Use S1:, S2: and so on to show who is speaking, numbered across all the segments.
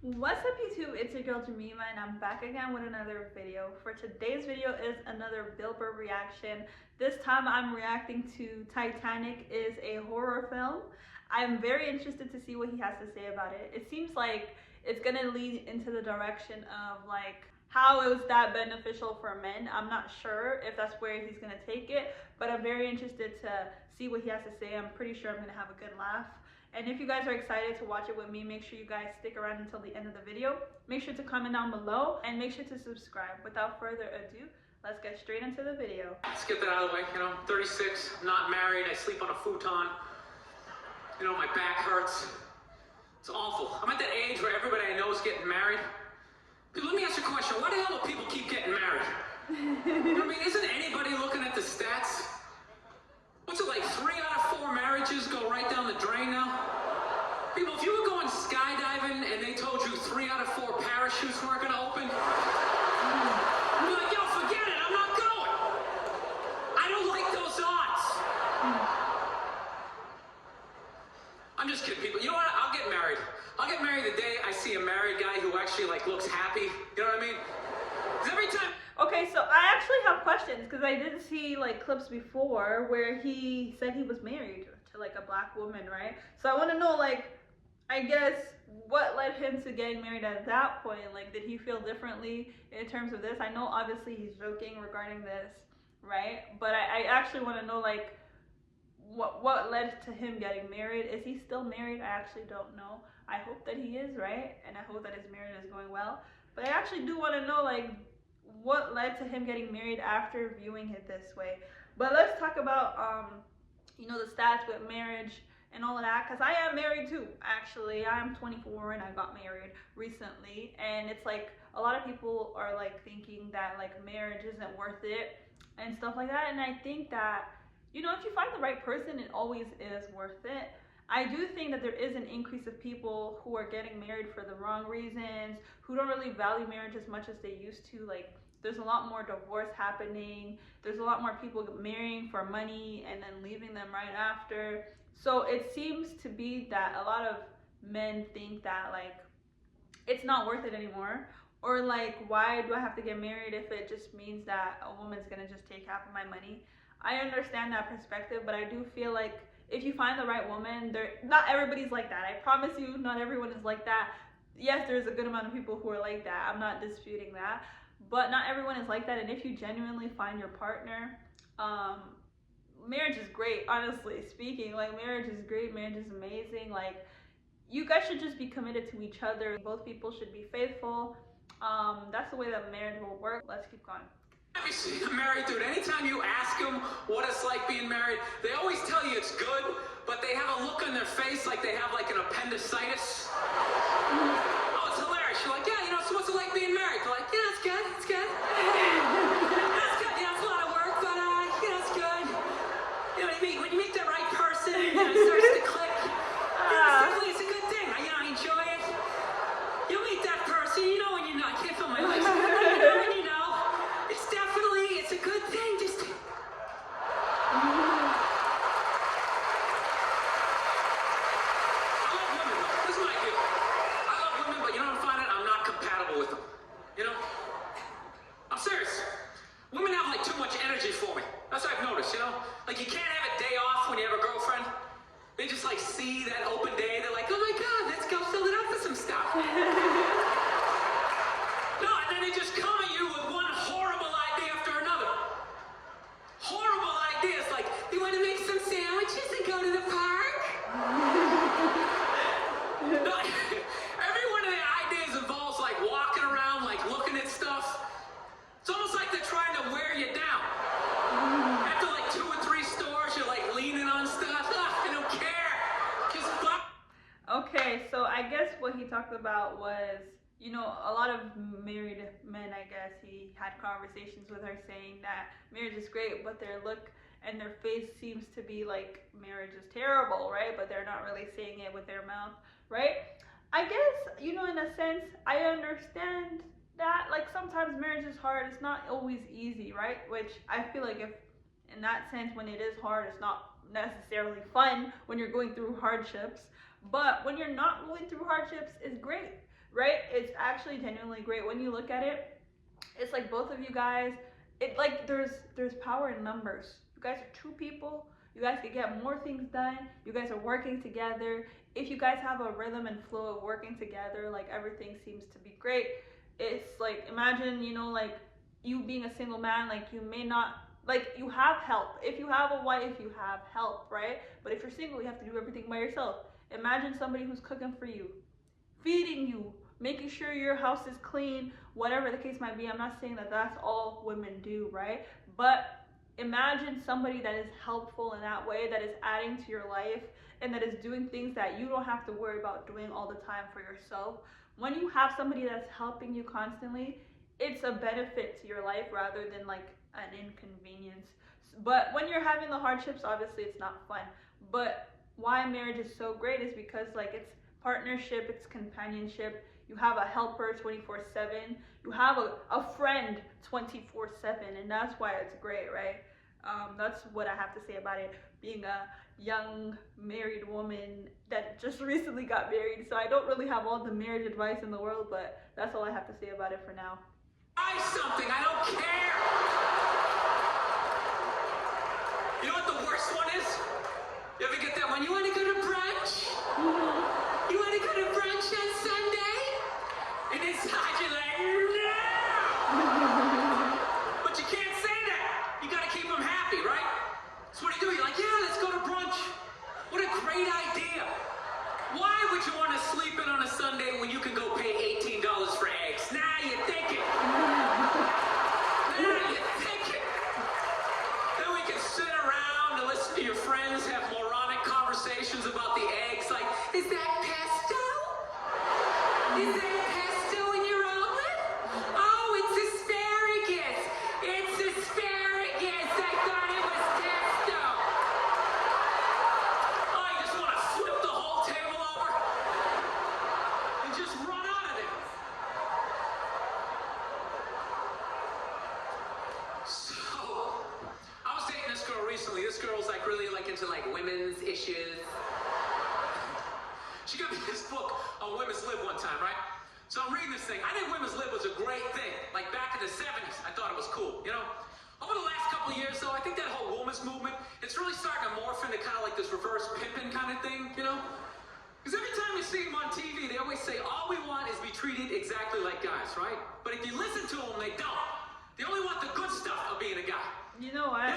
S1: What's up YouTube, it's your girl Jemima and I'm back again with another video. For today's video is another Bill Burr reaction. This time I'm reacting to Titanic is a horror film. I'm very interested to see what he has to say about it. It seems like it's gonna lead into the direction of like how it was that beneficial for men. I'm not sure if that's where he's gonna take it, but I'm very interested to see what he has to say. I'm pretty sure I'm gonna have a good laugh. And if you guys are excited to watch it with me, make sure you guys stick around until the end of the video. Make sure to comment down below and make sure to subscribe. Without further ado, let's get straight into the video.
S2: Let's get that out of the way. You know, I'm 36, I'm not married, I sleep on a futon. You know, my back hurts. It's awful. I'm at that age where everybody I know is getting married. Dude, let me ask you a question. Why the hell do people keep getting married? You know what I mean? Isn't anybody looking at the stats? What's it like, 3 out of 4 marriages go right down the drain now? People, if you were going skydiving and they told you 3 out of 4 parachutes weren't gonna open, you'd be like, yo, forget it, I'm not going. I don't like those odds. I'm just kidding, people. You know what? I'll get married. I'll get married the day I see a married guy who actually like looks happy. You know what I mean? 'Cause every time.
S1: Okay, so I actually have questions because I did see like clips before where he said he was married to like a black woman, right? So I want to know, like, I guess what led him to getting married at that point? Like, did he feel differently in terms of this? I know obviously he's joking regarding this, right? But I actually want to know, like, what led to him getting married. Is he still married? I actually don't know. I hope that he is, right? And I hope that his marriage is going well. But I actually do want to know, like, what led to him getting married after viewing it this way. But let's talk about you know, the stats with marriage and all of that, because I am married too. Actually, I'm 24 and I got married recently, and it's like a lot of people are like thinking that like marriage isn't worth it and stuff like that. And I think that, you know, if you find the right person, it always is worth it. I do think that there is an increase of people who are getting married for the wrong reasons, who don't really value marriage as much as they used to. Like, there's a lot more divorce happening. There's a lot more people marrying for money and then leaving them right after. So it seems to be that a lot of men think that like it's not worth it anymore, or like, why do I have to get married if it just means that a woman's gonna just take half of my money? I understand that perspective, but I do feel like if you find the right woman, not everybody's like that. I promise you, not everyone is like that. Yes, there's a good amount of people who are like that. I'm not disputing that, but not everyone is like that. And if you genuinely find your partner, marriage is great. Honestly speaking, like, marriage is great. Marriage is amazing. Like, you guys should just be committed to each other. Both people should be faithful. That's the way that marriage will work. Let's keep going.
S2: Have you seen a married dude? Anytime you ask them what it's like being married, they always tell you it's good, but they have a look on their face like they have like an appendicitis. Oh, it's hilarious. You're like, yeah, you know, so what's it like being married? They're like, yeah, it's good, it's good. It's good, yeah, it's a lot of work, but yeah, it's good. You know what I mean? When you meet the right person, you know, it starts to click. It's a good thing. You know, I enjoy it. You'll meet that person, you know, when you're not, I can't feel my legs. You know, it's a good thing. Just. I love women, though. This is what I do. I love women, but you know what I'm finding? I'm not compatible with them. You know? I'm serious. Women have like too much energy for me. That's what I've noticed, you know? Like, you can't have a day off when you have a girlfriend. They just like see that open day. They're like, oh my God, let's go fill it up with some stuff. No, and then they just come at you with one horrible idea after another. Horrible ideas like, you want to make some sandwiches and go to the park? No, every one of their ideas involves like walking around, like looking at stuff. It's almost like they're trying to wear you down. After like 2 or 3 stores, you're like leaning on stuff. I don't care. Just fuck.
S1: Okay, so I guess what he talked about was, you know, a lot of married men, I guess, he had conversations with her saying that marriage is great, but their look and their face seems to be like marriage is terrible, right? But they're not really saying it with their mouth, right? I guess, you know, in a sense, I understand that. Like, sometimes marriage is hard. It's not always easy, right? Which I feel like, if in that sense, when it is hard, it's not necessarily fun when you're going through hardships. But when you're not going through hardships, it's great, right? It's actually genuinely great when you look at it. It's like both of you guys, it like there's power in numbers. You guys are two people. You guys can get more things done. You guys are working together. If you guys have a rhythm and flow of working together, like everything seems to be great. It's like imagine, like you being a single man, like you may not, like you have help. If you have a wife, you have help, right? But if you're single, you have to do everything by yourself. Imagine somebody who's cooking for you, feeding you, making sure your house is clean, whatever the case might be. I'm not saying that that's all women do, right? But imagine somebody that is helpful in that way, that is adding to your life, and that is doing things that you don't have to worry about doing all the time for yourself. When you have somebody that's helping you constantly, it's a benefit to your life rather than like an inconvenience. But when you're having the hardships, obviously it's not fun. But why marriage is so great is because like it's partnership, it's companionship. You have a helper 24/7. You have a friend 24/7, and that's why it's great, right? That's what I have to say about it. Being a young married woman that just recently got married, so I don't really have all the marriage advice in the world, but that's all I have to say about it for now.
S2: Buy something, I don't care. You know what the worst one is? You ever get that one? You want to go to brunch? You want to go to brunch on Sunday? And inside you're like, no! But you can't say that. You got to keep them happy, right? So what do? You're like, yeah, let's go to brunch. What a great idea. Why would you want to sleep in on a Sunday when you can go pay $18 for eggs? Now you're thinking. Now you're thinking. Then we can sit around and listen to your friends have moronic conversations about the eggs. Like, is that pesto? Is that pesto in your omelet? Oh, it's asparagus. It's asparagus. I thought it was pesto. Oh, you just want to flip the whole table over and just run out of there. So, I was dating this girl recently. This girl's like really like into like women's issues. She got me this book on women's lib one time, right? So I'm reading this thing. I think women's lib was a great thing. Like back in the 70s, I thought it was cool, you know? Over the last couple of years, though, I think that whole women's movement, it's really starting to morph into kind of like this reverse pimping kind of thing, you know? Because every time you see them on TV, they always say, all we want is to be treated exactly like guys, right? But if you listen to them, they don't. They only want the good stuff of being a guy.
S1: You know what?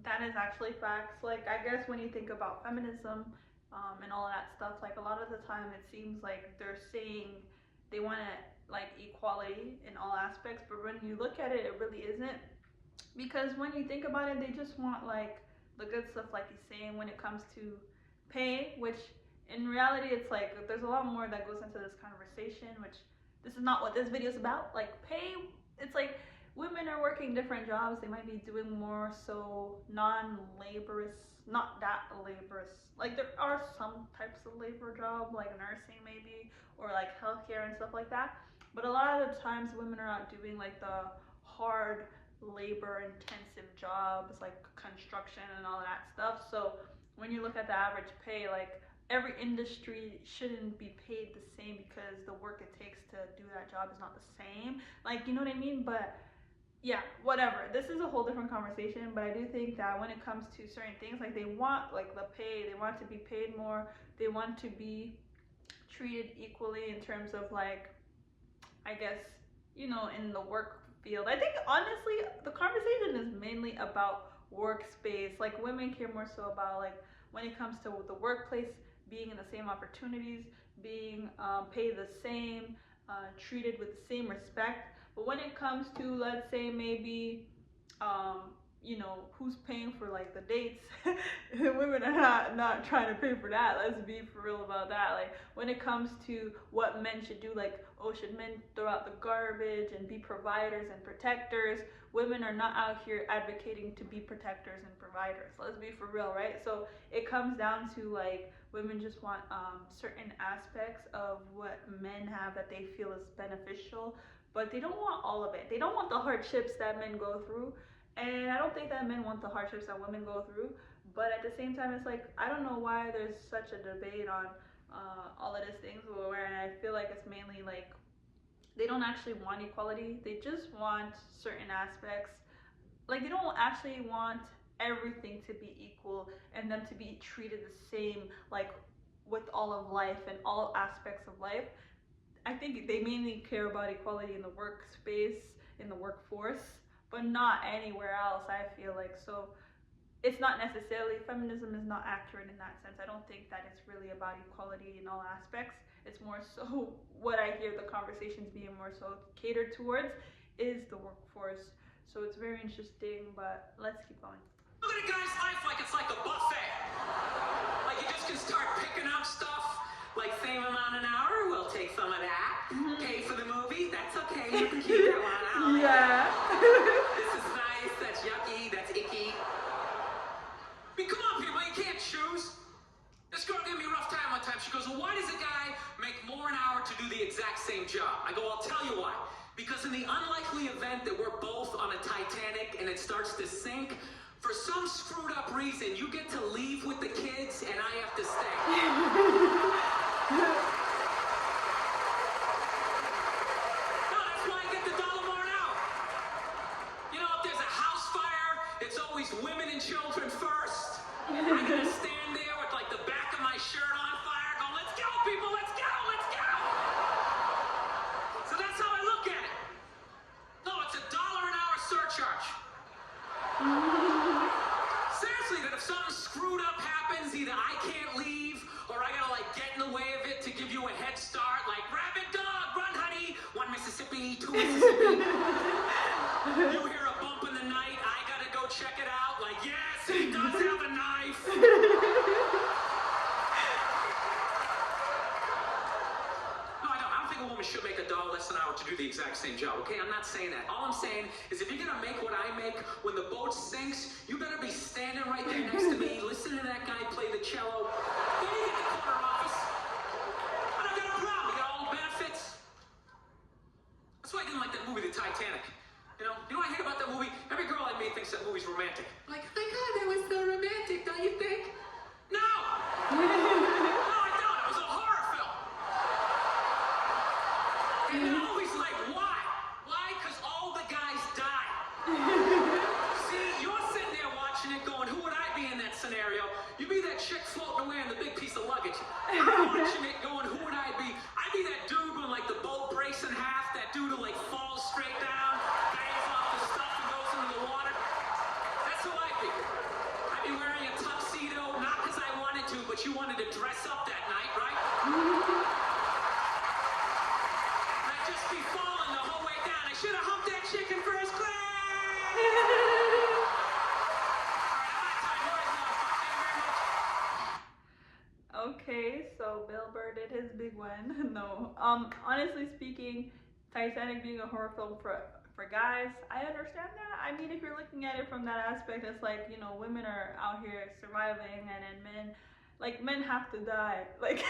S1: That is actually facts. Like, I guess when you think about feminism and all of that stuff, like a lot of the time it seems like they're saying they want like equality in all aspects, but when you look at it, it really isn't. Because when you think about it, they just want like the good stuff, like he's saying, when it comes to pay, which in reality, it's like there's a lot more that goes into this conversation, which this is not what this video is about. Like pay, it's like women are working different jobs. They might be doing more so non-laborious, not that laborious. Like there are some types of labor job, like nursing maybe, or like healthcare and stuff like that. But a lot of the times women are not doing like the hard labor intensive jobs like construction and all that stuff. So when you look at the average pay, like every industry shouldn't be paid the same because the work it takes to do that job is not the same. Like, you know what I mean? But yeah, whatever. This is a whole different conversation, but I do think that when it comes to certain things, like they want like the pay, they want to be paid more, they want to be treated equally in terms of like, I guess, you know, in the work field. I think honestly the conversation is mainly about workspace. Like women care more so about like when it comes to the workplace, being in the same opportunities, being paid the same, treated with the same respect. But when it comes to, let's say, maybe, you know, who's paying for like the dates, women are not trying to pay for that. Let's be for real about that. Like when it comes to what men should do, like, oh, should men throw out the garbage and be providers and protectors? Women are not out here advocating to be protectors and providers. Let's be for real, right? So it comes down to like women just want certain aspects of what men have that they feel is beneficial, but they don't want all of it. They don't want the hardships that men go through. And I don't think that men want the hardships that women go through. But at the same time, it's like, I don't know why there's such a debate on all of these things, where I feel like it's mainly like they don't actually want equality. They just want certain aspects. Like they don't actually want everything to be equal and them to be treated the same, like with all of life and all aspects of life. I think they mainly care about equality in the workspace, in the workforce, but not anywhere else. I feel like so. It's not necessarily, feminism is not accurate in that sense. I don't think that it's really about equality in all aspects. It's more so what I hear the conversations being more so catered towards is the workforce. So it's very interesting, but let's keep going.
S2: Look at a guy's life like it's like a buffet. Like you just can start picking up stuff, like same amount an hour, we'll take some of that. Pay for the movie, that's okay, you can keep that one out.
S1: Yeah.
S2: This is nice, that's yucky, that's icky. I mean, come on, people, you can't choose. This girl gave me a rough time one time. She goes, well, why does a guy make more an hour to do the exact same job? I go, I'll tell you why. Because in the unlikely event that we're both on a Titanic and it starts to sink, for some screwed up reason, you get to leave with the kids and I have to stay. No, that's why I get the $1 more an hour. You know, if there's a house fire, it's always women and children first. I gotta stand there with like the back of my shirt on fire going, let's go, people, let's go, let's go. So that's how I look at it. No, it's a $1 an hour surcharge. Seriously, that if something screwed up happens, either I can't leave or I gotta like get in the way of it to give you a head start, like rabbit dog, run honey, 1 Mississippi, 2 Mississippi. You hear a bump in the night, I gotta go check it out, like yes, he does have a knife. No, I don't think a woman should make $1 less an hour to do the exact same job, okay? I'm not saying that. All I'm saying is if you're gonna make what I make when the boat sinks, you better be standing right there next to me, listening to that guy play the cello. Then you get the corner office. I don't got a problem. We got all the benefits. That's why I didn't like that movie, The Titanic. You know what I hate about that movie? Every girl I meet thinks that movie's romantic. Like, oh my God, that was so romantic, don't you think? No! No, I don't. It was a horror film. And they're always like, why? Why? Because all the guys die. See, you're sitting there watching it going, who would I be in that scenario? You'd be that chick floating away in the big piece of luggage. I'm watching it going, who would I be? I'd be that dude when like the boat breaks in half, that dude who like falls straight down, bangs off the stuff and goes into the water. That's who I'd be. I'd be wearing a tuxedo, not because I wanted to, but you wanted to dress up that night, right? I'd just be falling the whole way down. I should have humped that chick in first class.
S1: Okay, so Bill Burr did his big one. No, honestly speaking, Titanic being a horror film for guys, I understand that. I mean, if you're looking at it from that aspect, it's like, you know, women are out here surviving, and then men have to die, like,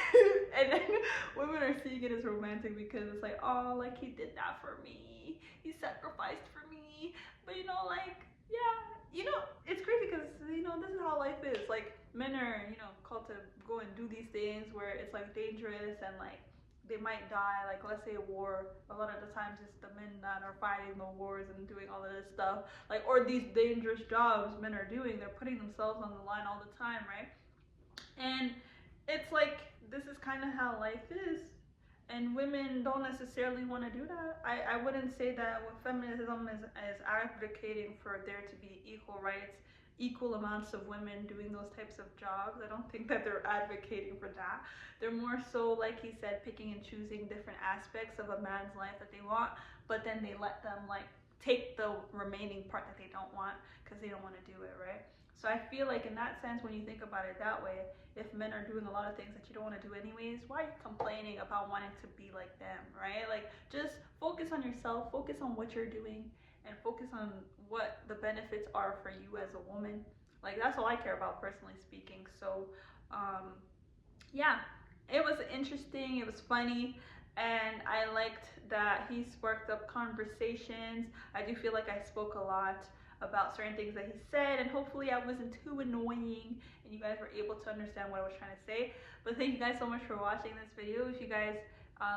S1: and then women are seeing it as romantic because it's like, oh, like he did that for me, he sacrificed for me. But you know, like, yeah, you know, it's crazy because, you know, this is how life is. Like, men are, you know, called to go and do these things where it's like dangerous and like they might die. Like, let's say a war, a lot of the times it's the men that are fighting the wars and doing all of this stuff, like, or these dangerous jobs men are doing, they're putting themselves on the line all the time, right? And it's like, this is kind of how life is, and women don't necessarily want to do that. I wouldn't say that what feminism is advocating for there to be equal rights, equal amounts of women doing those types of jobs. I don't think that they're advocating for that. They're more so, like he said, picking and choosing different aspects of a man's life that they want, but then they let them like take the remaining part that they don't want because they don't want to do it, right? So I feel like in that sense, when you think about it that way, if men are doing a lot of things that you don't want to do anyways, why are you complaining about wanting to be like them, right? Like, just focus on yourself, focus on what you're doing, and focus on what the benefits are for you as a woman. Like, that's all I care about, personally speaking. So yeah, it was interesting, it was funny, and I liked that he sparked up conversations. I do feel like I spoke a lot about certain things that he said, and hopefully I wasn't too annoying and you guys were able to understand what I was trying to say. But thank you guys so much for watching this video. If you guys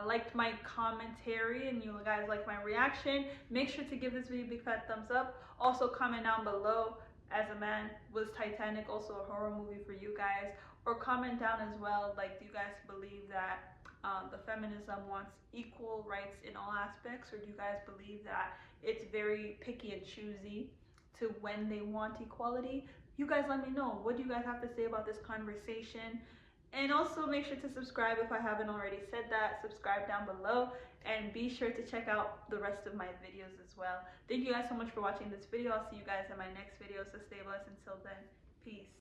S1: liked my commentary and you guys like my reaction, make sure to give this video a big fat thumbs up. Also comment down below, as a man, was Titanic also a horror movie for you guys? Or comment down as well, like, do you guys believe that the feminism wants equal rights in all aspects, or do you guys believe that it's very picky and choosy to when they want equality? You guys let me know. What do you guys have to say about this conversation? And also make sure to subscribe if I haven't already said that. Subscribe down below, and be sure to check out the rest of my videos as well. Thank you guys so much for watching this video. I'll see you guys in my next video, so stay blessed until then. Peace.